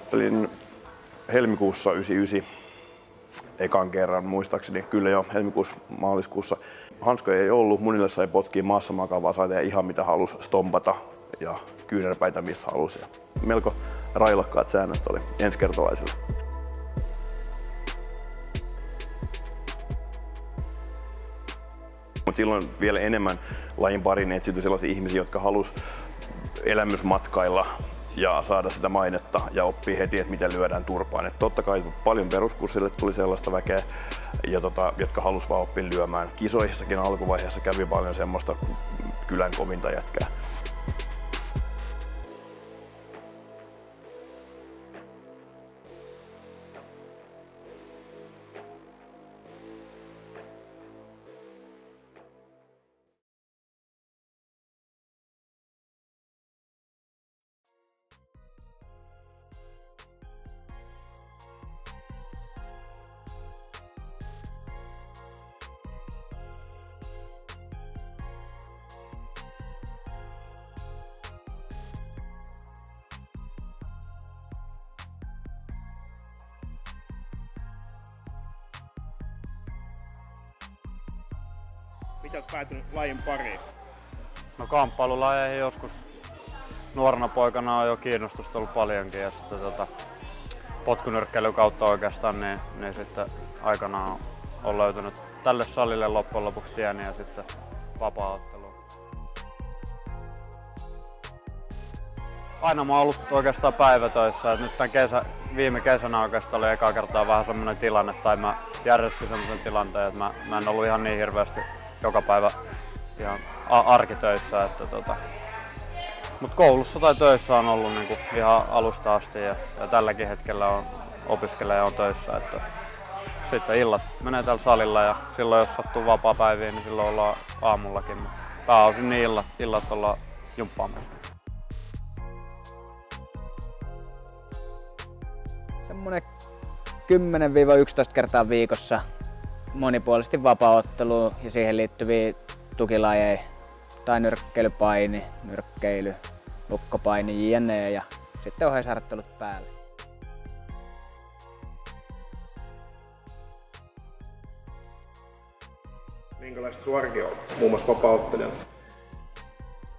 vapauttelin helmikuussa 1999 ekan kerran, muistaakseni kyllä jo maaliskuussa. Hanskoja ei ollut, munille sai potkia maassa makavaa, sai tehdä ihan mitä halusi, stompata ja kyynärpäitä mistä halusi. Melko railakkaat säännöt oli ensikertalaisille. Mutta silloin vielä enemmän lajin pariin etsityi sellaisia ihmisiä, jotka halusi elämysmatkailla ja saada sitä mainetta ja oppii heti, että miten lyödään turpaan. Et totta kai paljon peruskurssille tuli sellaista väkeä, jotka halusi vaan oppia lyömään. Kisoissakin alkuvaiheessa kävi paljon semmoista kylän kovinta jätkää. Miten olet päätynyt lajin pariin? No kamppailulajeihin joskus nuorena poikana on jo kiinnostusta ollut paljonkin ja sitten potkunyrkkeilyn kautta oikeastaan niin sitten aikanaan on löytynyt tälle salille loppujen lopuksi tieni ja sitten vapaa-ottelu. Aina mä oon ollut oikeastaan päivätöissä, että nyt viime kesänä oikeastaan oli ekaa kertaa vähän semmoinen tilanne, tai mä järjestin semmoisen tilanteen, että mä en ollut ihan niin hirveästi joka päivä ihan arkitöissä, mutta koulussa tai töissä on ollut niinku ihan alusta asti ja tälläkin hetkellä on opiskelija ja on töissä. Että sitten illat menee täällä salilla ja silloin jos sattuu vapaapäiviä, niin silloin ollaan aamullakin. Mutta pääosin niin illat ollaan jumppaamassa. Semmoinen 10-11 kertaa viikossa monipuolisesti vapaa-ottelu ja siihen liittyviä tukilajeja tai nyrkkeilypaini, nyrkkeily, lukkopaini, jne. Ja sitten oheisharjoittelut päälle. Minkälaista sun arki on muun muassa vapaa-ottelijana?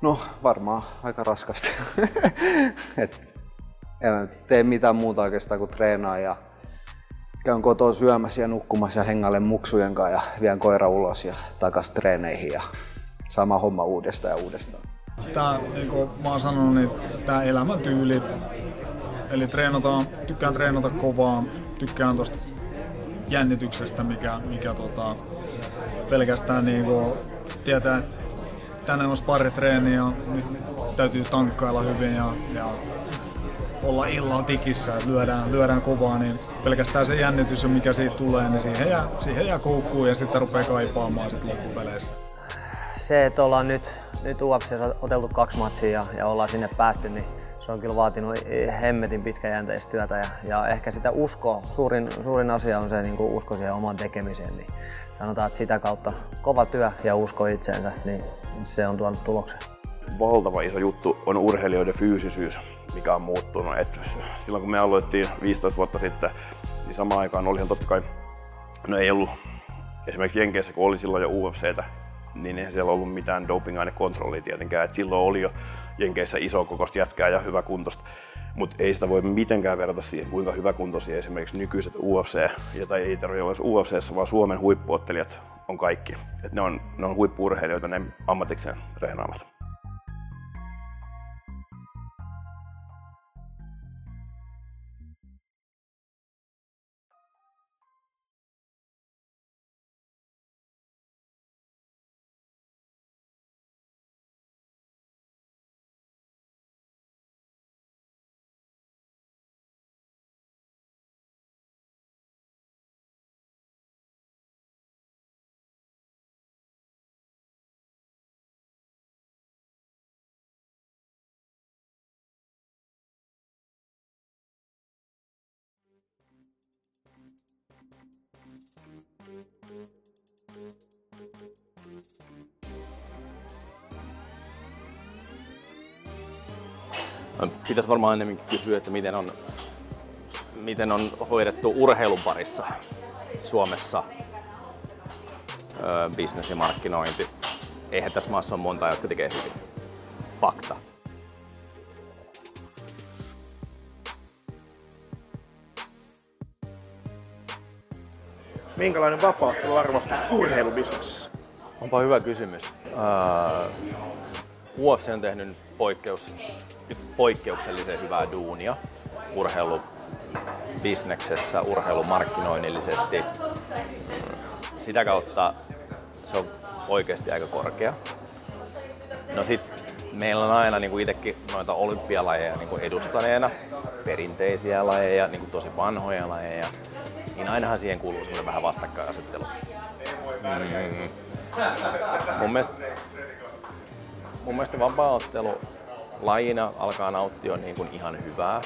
No varmaan aika raskasti. En tee mitään muuta oikeastaan kuin treenaa ja käyn kotoa syömässä ja nukkumassa ja hengailen muksujen kanssa ja vien koira ulos ja takas treeneihin ja sama homma uudestaan ja uudestaan. Tää, niin kuin mä oon sanonut, niin tää elämäntyyli, eli tykkään treenata kovaa, tykkään tosta jännityksestä, mikä pelkästään niin kuin tietää, että tänään on sparritreeni ja nyt täytyy tankkailla hyvin ja olla illalla tikissä, että lyödään kovaa, niin pelkästään se jännitys, mikä siitä tulee, niin siihen jää koukkuun ja sitten rupeaa kaipaamaan sit loppupeleissä. Se, että ollaan nyt UFC:ssä oteltu 2 matsia ja ollaan sinne päästy, niin se on kyllä vaatinut hemmetin pitkäjänteistä työtä ja ehkä sitä uskoa. Suurin asia on se niin kuin usko siihen omaan tekemiseen. Niin sanotaan, että sitä kautta kova työ ja usko itseensä, niin se on tuonut tuloksen. Valtava iso juttu on urheilijoiden fyysisyys, mikä on muuttunut. Silloin kun me aloitettiin 15 vuotta sitten, niin samaan aikaan olihan totta kai, no ei ollut esimerkiksi Jenkeissä, kun oli silloin jo UFC:tä, niin eihän siellä ollut mitään dopingainekontrollia tietenkään. Et silloin oli jo Jenkeissä iso kokoista jätkää ja hyväkuntoista, mutta ei sitä voi mitenkään verrata siihen, kuinka hyväkuntoisia esimerkiksi nykyiset UFC, tai ei tarvitse olla UFC:ssä, vaan Suomen huippuottelijat on kaikki. Et ne on huippu-urheilijoita, ne ammatikseen treenaavat. Pitäisi varmaan enemmänkin kysyä, että miten on miten on hoidettu urheilun parissa Suomessa business ja markkinointi. Eihän tässä maassa ole monta, jotka tekee hyvin. Fakta. Minkälainen vapaaottelu arvostus urheilubisneksessä? Onpa hyvä kysymys. UFC on tehnyt poikkeuksellisen hyvää duunia urheilubisneksessä, urheilumarkkinoinnillisesti. Sitä kautta se on oikeasti aika korkea. No sit meillä on aina niin kuin itsekin noita olympialajeja niin kuin edustaneena, perinteisiä lajeja, niin kuin tosi vanhoja lajeja, niin ainahan siihen kuuluu semmoinen vähän vastakkainasettelu. Mun mielestä vapaaottelu lajina alkaa nauttia niin kuin ihan hyvää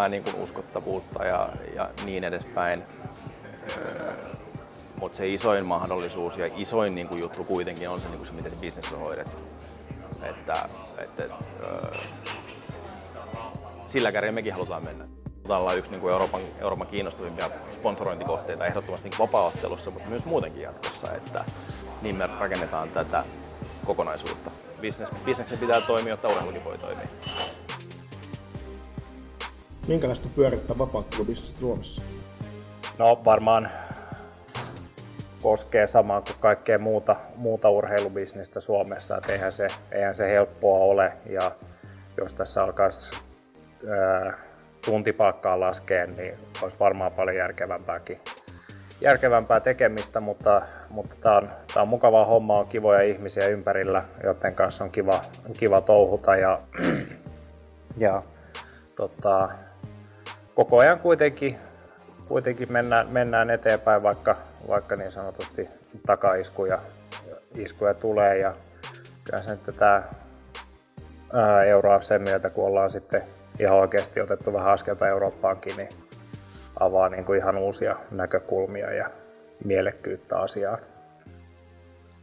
niin kuin uskottavuutta ja niin edespäin. Mutta se isoin mahdollisuus ja isoin niin kuin juttu kuitenkin on se, niin kuin se miten se business on hoidettu. Sillä kärjellä mekin halutaan mennä. Ollaan yksi niin kuin Euroopan kiinnostavimpia sponsorointikohteita ehdottomasti niin vapaaottelussa, mutta myös muutenkin jatkossa, että niin me rakennetaan tätä kokonaisuutta. Bisneksen pitää toimia, jotta urheilukin voi toimia. Minkälaista pyörittää vapaaottelubisnestä Suomessa? No varmaan koskee samaa kuin kaikkea muuta urheilubisnestä Suomessa, että eihän se helppoa ole, ja jos tässä alkaisi tuntipalkkaa laskea, niin olisi varmaan paljon järkevämpää tekemistä, mutta tää on mukavaa hommaa, on kivoja ihmisiä ympärillä, joiden kanssa on kiva touhuta ja koko ajan kuitenkin mennään eteenpäin, vaikka niin sanotusti takaiskuja tulee, ja kyllä se nyt tää EuroFC:n myötä, kun ollaan sitten ihan oikeasti otettu vähän askelta Eurooppaankin, niin avaa niin kuin ihan uusia näkökulmia ja mielekkyyttä asiaan.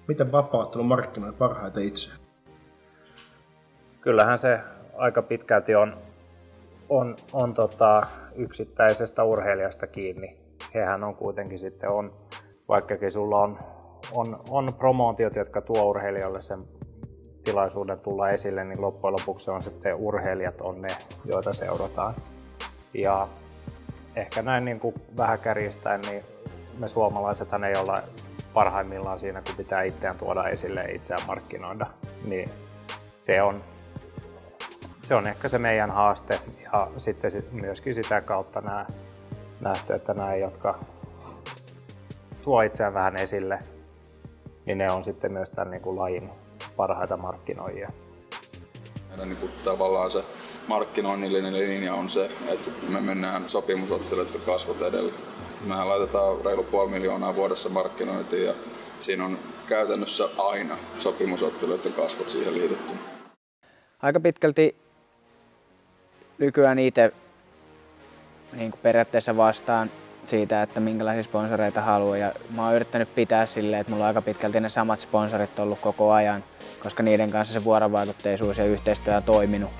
Miten vapaaottelu markkinoi parhaiten itse? Kyllähän se aika pitkälti on yksittäisestä urheilijasta kiinni. Hehän on kuitenkin sitten, vaikkakin sulla on promootiot, jotka tuo urheilijalle sen tilaisuuden tulla esille, niin loppujen lopuksi on sitten urheilijat on ne, joita seurataan. Ja ehkä näin niin kuin vähän kärjistäen, niin me suomalaisethan ei olla parhaimmillaan siinä, kun pitää itseään tuoda esille ja itseään markkinoida. Niin se on ehkä se meidän haaste, ja sitten myöskin sitä kautta nähty, että nämä, jotka tuo itseään vähän esille, niin ne on sitten myös tämän niin kuin lajin parhaita markkinoijia. Niin kuin tavallaan se markkinoinnillinen linja on se, että me mennään sopimusotteluiden kasvot edellä. Mehän laitetaan reilu 500 000 vuodessa markkinointiin, ja siinä on käytännössä aina sopimusotteluiden kasvot siihen liitetty. Aika pitkälti nykyään itse niin periaatteessa vastaan siitä, että minkälaisia sponsoreita haluaa, ja mä oon yrittänyt pitää silleen, että mulla on aika pitkälti ne samat sponsorit ollut koko ajan, koska niiden kanssa se vuorovaikutteisuus ja yhteistyö on toiminut,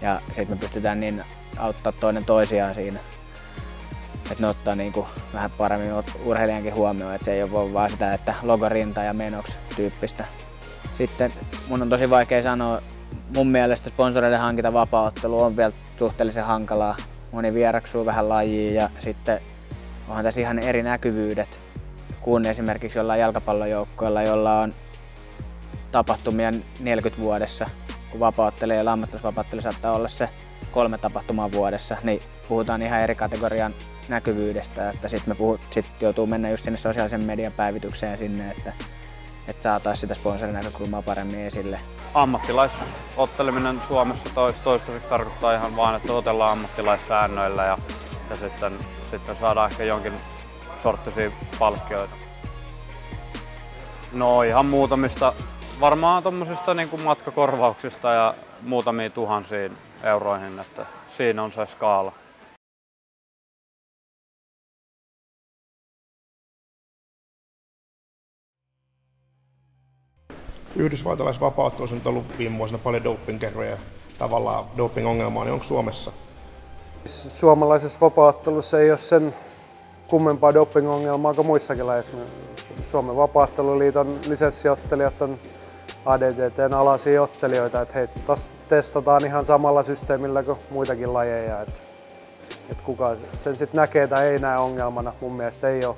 ja sitten me pystytään niin auttaa toinen toisiaan siinä, että ne ottaa niin kuin vähän paremmin urheilijankin huomioon, että se ei ole vaan sitä, että logo, rinta ja menoksi tyyppistä. Sitten mun on tosi vaikea sanoa, mun mielestä sponsoreiden hankinta vapaaottelu on vielä suhteellisen hankalaa. Moni vieraksuu vähän lajiin, ja sitten onhan tässä ihan eri näkyvyydet kuin esimerkiksi jollain jalkapallojoukkoilla, jolla on tapahtumia 40 vuodessa. Kun vapaaottelija ja ammattilaisvapaaottelija saattaa olla se 3 tapahtumaa vuodessa, niin puhutaan ihan eri kategorian näkyvyydestä. Että sitten joutuu mennä just sinne sosiaalisen median päivitykseen sinne, että saataisiin sitä sponsorin näkökulmaa paremmin esille. Ammattilaisotteleminen Suomessa toistaiseksi tarkoittaa ihan vaan, että otellaan ammattilaissäännöillä ja sitten saadaan ehkä jonkin sorttisia palkkioita. No ihan muutamista, varmaan tommosista niin kuin matkakorvauksista ja muutamiin tuhansiin euroihin, että siinä on se skaala. Yhdysvaltalaisessa vapaaottelussa on ollut viime vuosina paljon dopingkerroja ja tavallaan doping-ongelmaa, niin onko Suomessa Suomalaisessa vapaaottelussa ei ole sen kummempaa doping-ongelmaa kuin muissakin lajeissa. Suomen vapaaotteluliiton lisenssiottelijat on ADTT:n alaisia ottelijoita, että heitä testataan ihan samalla systeemillä kuin muitakin lajeja. Että kuka sen sitten näkee tai ei näe ongelmana, mun mielestä ei ole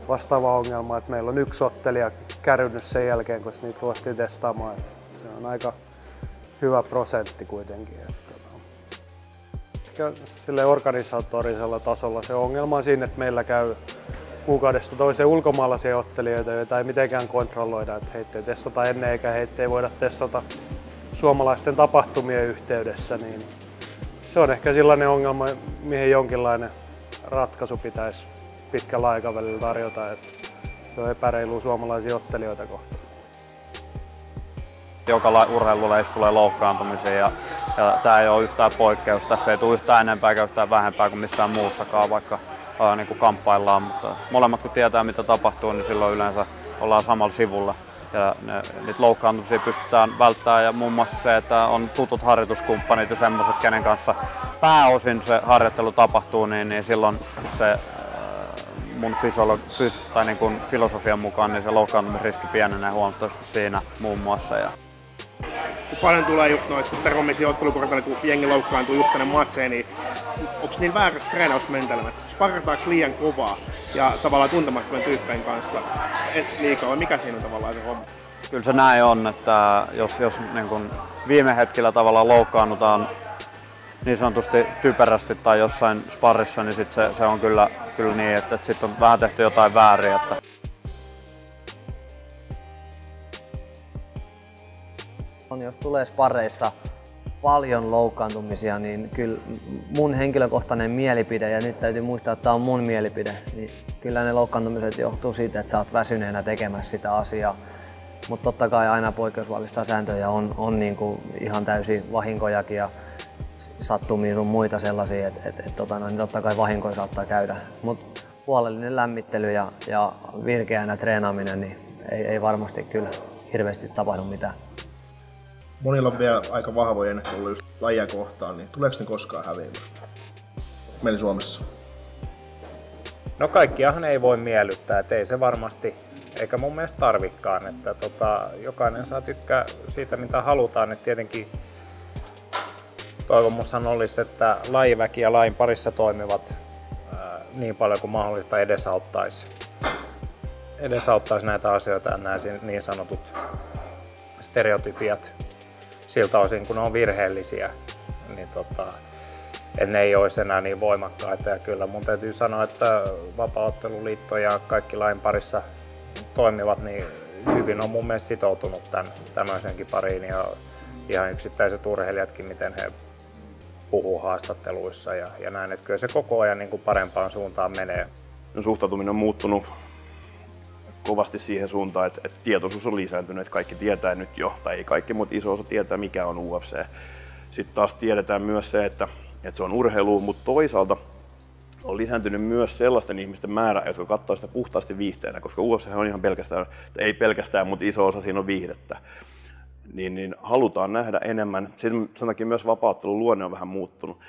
vastaava ongelma, että meillä on yksi ottelija kärrynyt sen jälkeen, kun niitä ruvettiin testaamaan. Että se on aika hyvä prosentti kuitenkin. Sille organisatorisella tasolla se ongelma on siinä, että meillä käy kuukaudesta toiseen ulkomaalaisia ottelijoita, joita ei mitenkään kontrolloida. Että heitä ei testata ennen eikä heitä ei voida testata suomalaisten tapahtumien yhteydessä. Niin se on ehkä sellainen ongelma, mihin jonkinlainen ratkaisu pitäisi pitkällä aikavälillä tarjota. Että se on epäreilua suomalaisia ottelijoita kohtaan. Joka urheilulajissa tulee loukkaantumisia ja tämä ei ole yhtään poikkeus. Tässä ei tule yhtään enempää eikä yhtään vähempää kuin missään muussakaan, vaikka niin kuin kamppaillaan. Mutta molemmat kun tietää mitä tapahtuu, niin silloin yleensä ollaan samalla sivulla. Ja niitä loukkaantumisia pystytään välttämään ja muun muassa se, että on tutut harjoituskumppanit ja semmoiset, kenen kanssa pääosin se harjoittelu tapahtuu, niin silloin se mun niin kuin filosofian mukaan niin se loukkaantumisriski pienenee huomattavasti siinä muun muassa. Kun paljon tulee just noita teromisia otteluportailla, kun jengi loukkaantuu just tänne matseen, niin onko niin väärät treenausmenetelmät? Sparrataanko liian kovaa ja tavallaan tuntemattomien tyyppien kanssa liikaa vai mikä siinä on tavallaan se homma? Kyllä se näin on, että jos niin kun viime hetkellä tavallaan loukkaannutaan niin sanotusti typerästi tai jossain sparrissa, niin sit se on kyllä niin, että sitten on vähän tehty jotain väärin. Että jos tulee sparreissa paljon loukkaantumisia, niin kyllä mun henkilökohtainen mielipide, ja nyt täytyy muistaa, että tämä on mun mielipide, niin kyllä ne loukkaantumiset johtuu siitä, että sä oot väsyneenä tekemässä sitä asiaa. Mutta totta kai aina poikkeusvallista sääntöjä on niin kuin ihan täysin vahinkojakin ja sattumia sun muita sellaisia, että niin totta kai vahinkoja saattaa käydä. Mutta huolellinen lämmittely ja virkeänä treenaaminen, niin ei varmasti kyllä hirveästi tapahdu mitään. Monilla on vielä aika vahvoja ennakkoiluja just lajia kohtaan, niin tuleeko ne koskaan häviämään meillä Suomessa? No kaikkiahan ei voi miellyttää, et ei se varmasti, eikä mun mielestä tarvikaan, että jokainen saa tykkää siitä mitä halutaan, että tietenkin toivomushan olisi, että lajiväki ja lain parissa toimivat niin paljon kuin mahdollista edesauttaisi näitä asioita ja nämä niin sanotut stereotypiat siltä osin kun ne on virheellisiä, niin että ne ei olisi enää niin voimakkaita. Ja kyllä mun täytyy sanoa, että Vapaaotteluliitto ja kaikki lain parissa toimivat niin hyvin on mun mielestä sitoutunut tämmöisenkin pariin ja ihan yksittäiset urheilijatkin, miten he puhuu haastatteluissa ja näin, että kyllä se koko ajan niin kuin parempaan suuntaan menee. Suhtautuminen on muuttunut kovasti siihen suuntaan, että tietoisuus on lisääntynyt, että kaikki tietää nyt jo, tai ei kaikki, mutta iso osa tietää mikä on UFC. Sitten taas tiedetään myös se, että se on urheilu, mutta toisaalta on lisääntynyt myös sellaisten ihmisten määrä, jotka katsoo sitä puhtaasti viihteenä, koska UFC on ihan ei pelkästään, mutta iso osa siinä on viihdettä. Niin halutaan nähdä enemmän, sen takia myös vapaaottelun luonne on vähän muuttunut,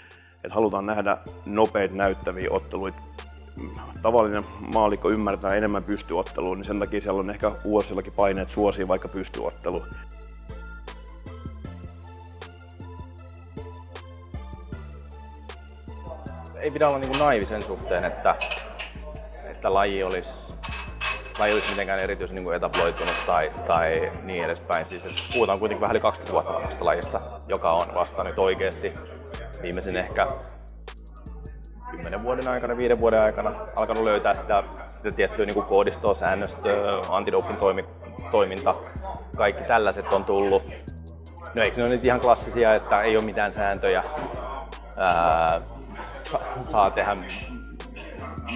että halutaan nähdä nopeita näyttäviä otteluita. Tavallinen maallikko ymmärtää enemmän pystyottelua, niin sen takia siellä on ehkä UFC:lläkin paineet suosii vaikka pystyottelua. Ei pidä olla niin kuin naivi sen suhteen, että laji olisi mitenkään erityisen niin kuin etabloitunut tai niin edespäin. Siis, puhutaan kuitenkin vähän yli 20 vuotta vanhasta lajista, joka on vasta nyt oikeasti viimeisen ehkä 10 vuoden aikana, 5 vuoden aikana alkanut löytää sitä tiettyä niin kuin koodistoa, säännöstöä, antidoping-toiminta. Kaikki tällaiset on tullut. No eikö ne ole nyt ihan klassisia, että ei ole mitään sääntöjä, saa tehdä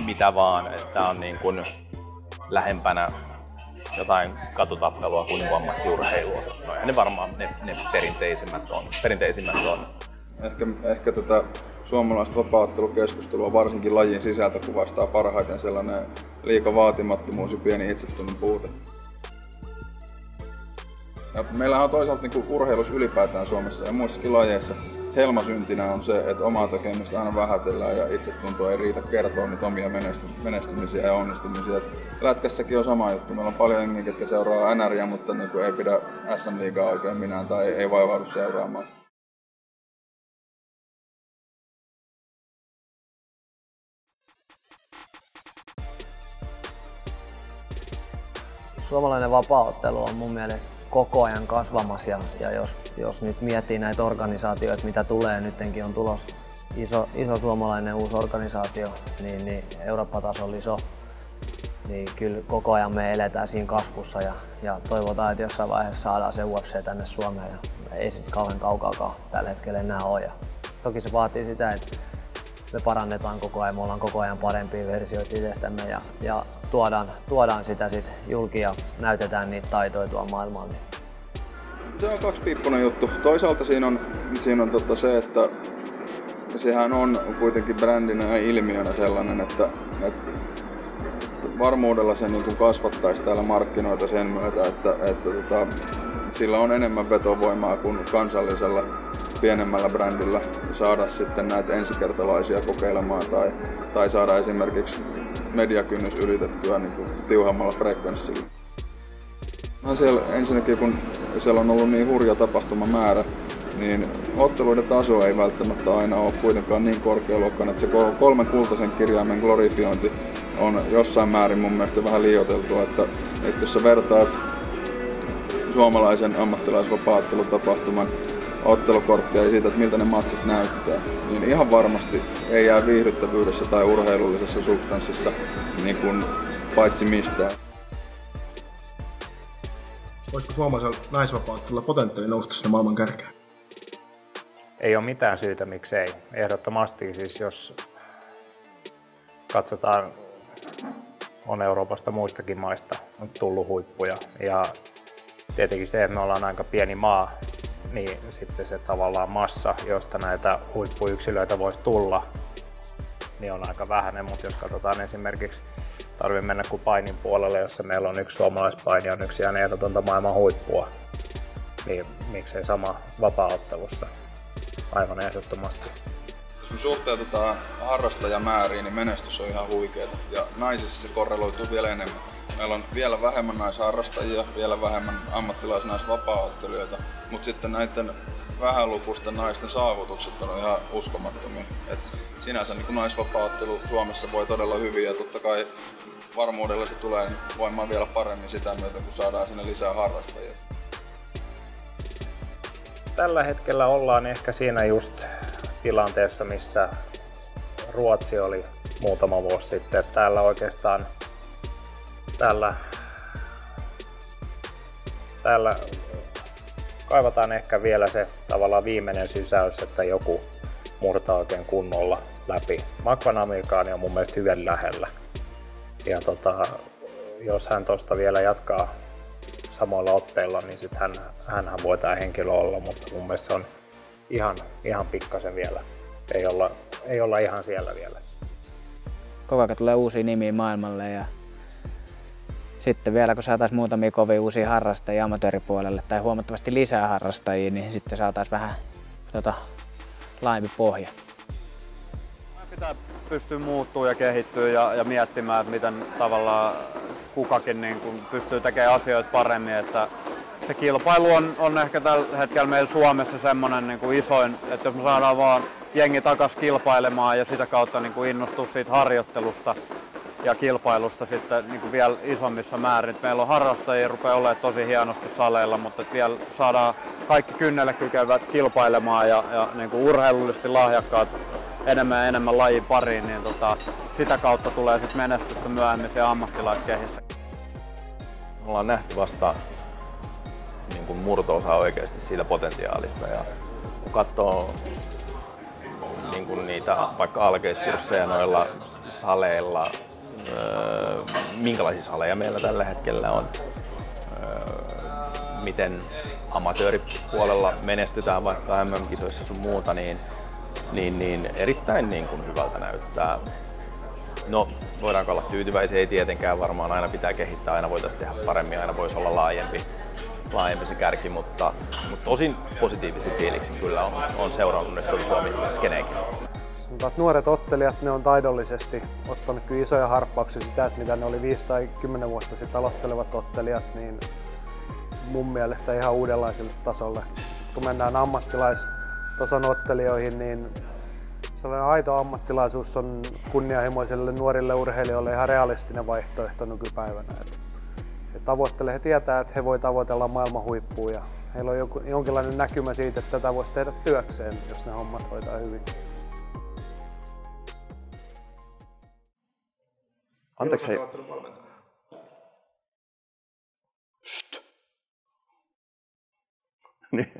mitä vaan, että on niin kuin lähempänä jotain katutappelua kuin ammattiurheilua. No ja ne varmaan ne perinteisimmät on. Ehkä tätä suomalaista vapaaottelukeskustelua varsinkin lajin sisältä kuvastaa parhaiten sellainen liika vaatimattomuus ja pieni itsetunnon puute. Ja meillähän on toisaalta niin urheilus ylipäätään Suomessa ja muissakin lajeissa helmasyntinä on se, että omaa tekemistä aina vähätellään ja itsetunto ei riitä kertoa niitä omia menestymisiä ja onnistumisia. Lätkässäkin on sama juttu. Meillä on paljon jengiä, ketkä seuraa NR:ää, mutta niin ei pidä SM-liigaa oikein minään tai ei vaivaudu seuraamaan. Suomalainen vapaa-ottelu on mun mielestä koko ajan kasvamassa ja jos nyt miettii näitä organisaatioita, mitä tulee, nytkin on tulos iso suomalainen uusi organisaatio, niin Eurooppa-tasolla iso, niin kyllä koko ajan me eletään siinä kasvussa ja toivotaan, että jossain vaiheessa saadaan se UFC tänne Suomeen ja ei se nyt kauhean kaukaakaan tällä hetkellä enää ole. Ja toki se vaatii sitä, että me parannetaan koko ajan, me ollaan koko ajan parempia versioita itsestämme ja tuodaan sitä sit julki ja näytetään niitä taitoja tuolla maailmalla. Se on kaksipiippunen juttu. Toisaalta siinä on se, että sehän on kuitenkin brändinä ja ilmiönä sellainen, että varmuudella se niin kuin kasvattaisi täällä markkinoita sen myötä, että sillä on enemmän vetovoimaa kuin kansallisella pienemmällä brändillä saada sitten näitä ensikertalaisia kokeilemaan tai saada esimerkiksi mediakynnys ylitettyä niin kuin tiuhemmalla frekvenssillä. No siellä ensinnäkin, kun siellä on ollut niin hurja tapahtumamäärä, niin otteluiden taso ei välttämättä aina ole kuitenkaan niin korkealuokkainen, että se 3 kultaisen kirjaimen glorifiointi on jossain määrin mun mielestä vähän liioiteltua, että jos sä vertaat suomalaisen ammattilaisvapaa-ottelutapahtuman ottelukorttia ja siitä, että miltä ne matsit näyttää, niin ihan varmasti ei jää viihdyttävyydessä tai urheilullisessa substanssissa niin kuin paitsi mistään. Olisiko suomalaisella naisvapaa-ottelulla potentiaali nousta sinne maailman kärkeen? Ei ole mitään syytä, miksei. Ehdottomasti siis jos katsotaan, on Euroopasta muistakin maista on tullut huippuja ja tietenkin se, että me ollaan aika pieni maa, niin sitten se tavallaan massa, josta näitä huippuyksilöitä voisi tulla, niin on aika vähäinen, mutta jos katsotaan esimerkiksi, tarvii mennä kuin painin puolelle, jossa meillä on yksi suomalaispaini ja yksi ihan ehdotonta maailman huippua, niin miksei sama vapaa-ottelussa, aivan ehdottomasti. Jos me suhteutetaan harrastajamääriin, niin menestys on ihan huikeeta ja naisissa se korreloituu vielä enemmän. Meillä on vielä vähemmän naisharrastajia, vielä vähemmän ammattilaisnaisvapaa-ottelijoita, mutta sitten näiden vähälukuisten naisten saavutukset on ihan uskomattomia. Et sinänsä niin naisvapaa-ottelu Suomessa voi todella hyvin ja totta kai varmuudella se tulee voimaan vielä paremmin sitä myötä, kun saadaan sinne lisää harrastajia. Tällä hetkellä ollaan ehkä siinä just tilanteessa, missä Ruotsi oli muutama vuosi sitten. Täällä oikeastaan täällä kaivataan ehkä vielä se tavallaan viimeinen sysäys, että joku murtaa oikein kunnolla läpi. Makvan Amirkhani on mun mielestä hyvin lähellä. Ja jos hän tosta vielä jatkaa samoilla otteilla, niin sit hänhän voi tää henkilö olla, mutta mun mielestä se on ihan pikkasen vielä. Ei olla ihan siellä vielä. Koko ajan tulee uusia nimiä maailmalle ja sitten vielä kun saataisiin muutamia kovia uusia harrastajia amatööripuolelle tai huomattavasti lisää harrastajia, niin sitten saataisiin vähän laajempi pohja. Pitää pystyä muuttumaan ja kehittyä ja miettimään, että miten tavallaan kukakin niin kuin pystyy tekemään asioita paremmin. Että se kilpailu on ehkä tällä hetkellä meillä Suomessa semmoinen niin kuin isoin, että jos me saadaan vaan jengi takaisin kilpailemaan ja sitä kautta niin kuin innostua siitä harjoittelusta ja kilpailusta sitten niin kuin vielä isommissa määrin. Meillä on harrastajia, rupeaa olemaan tosi hienosti saleilla, mutta vielä saadaan kaikki kynnelle kykevät kilpailemaan ja niin kuin urheilullisesti lahjakkaat enemmän ja enemmän lajin pariin, niin sitä kautta tulee sitten menestystä myöhemmin siellä ammattilaiskehissä. Me ollaan nähty vasta niin kuin murto-osa oikeasti siitä potentiaalista ja kun katsoo niin kuin niitä vaikka alkeiskursseja noilla saleilla, minkälaisia saleja meillä tällä hetkellä on, miten amatööripuolella menestytään vaikka MM-kisoissa sun muuta, niin erittäin niin kuin hyvältä näyttää. No, voidaanko olla tyytyväisiä? Ei tietenkään, varmaan aina pitää kehittää, aina voitaisiin tehdä paremmin, aina voisi olla laajempi laajempi se kärki, mutta tosin positiivisia fiiliksin kyllä on seurannut nyt Suomi-skeneikin. Sanotaan, että nuoret ottelijat, ne on taidollisesti ottanut kyllä isoja harppauksia sitä, että mitä ne oli 5 tai 10 vuotta sitten aloittelevat ottelijat, niin mun mielestä ihan uudenlaiselle tasolle. Sitten kun mennään ammattilaistason ottelijoihin, niin sellainen aito ammattilaisuus on kunnianhimoisille nuorille urheilijoille ihan realistinen vaihtoehto nykypäivänä. He tietää, että he voi tavoitella maailman huippua ja heillä on jonkinlainen näkymä siitä, että tätä voisi tehdä työkseen, jos ne hommat hoitaa hyvin. Anteeksi hei. Niin.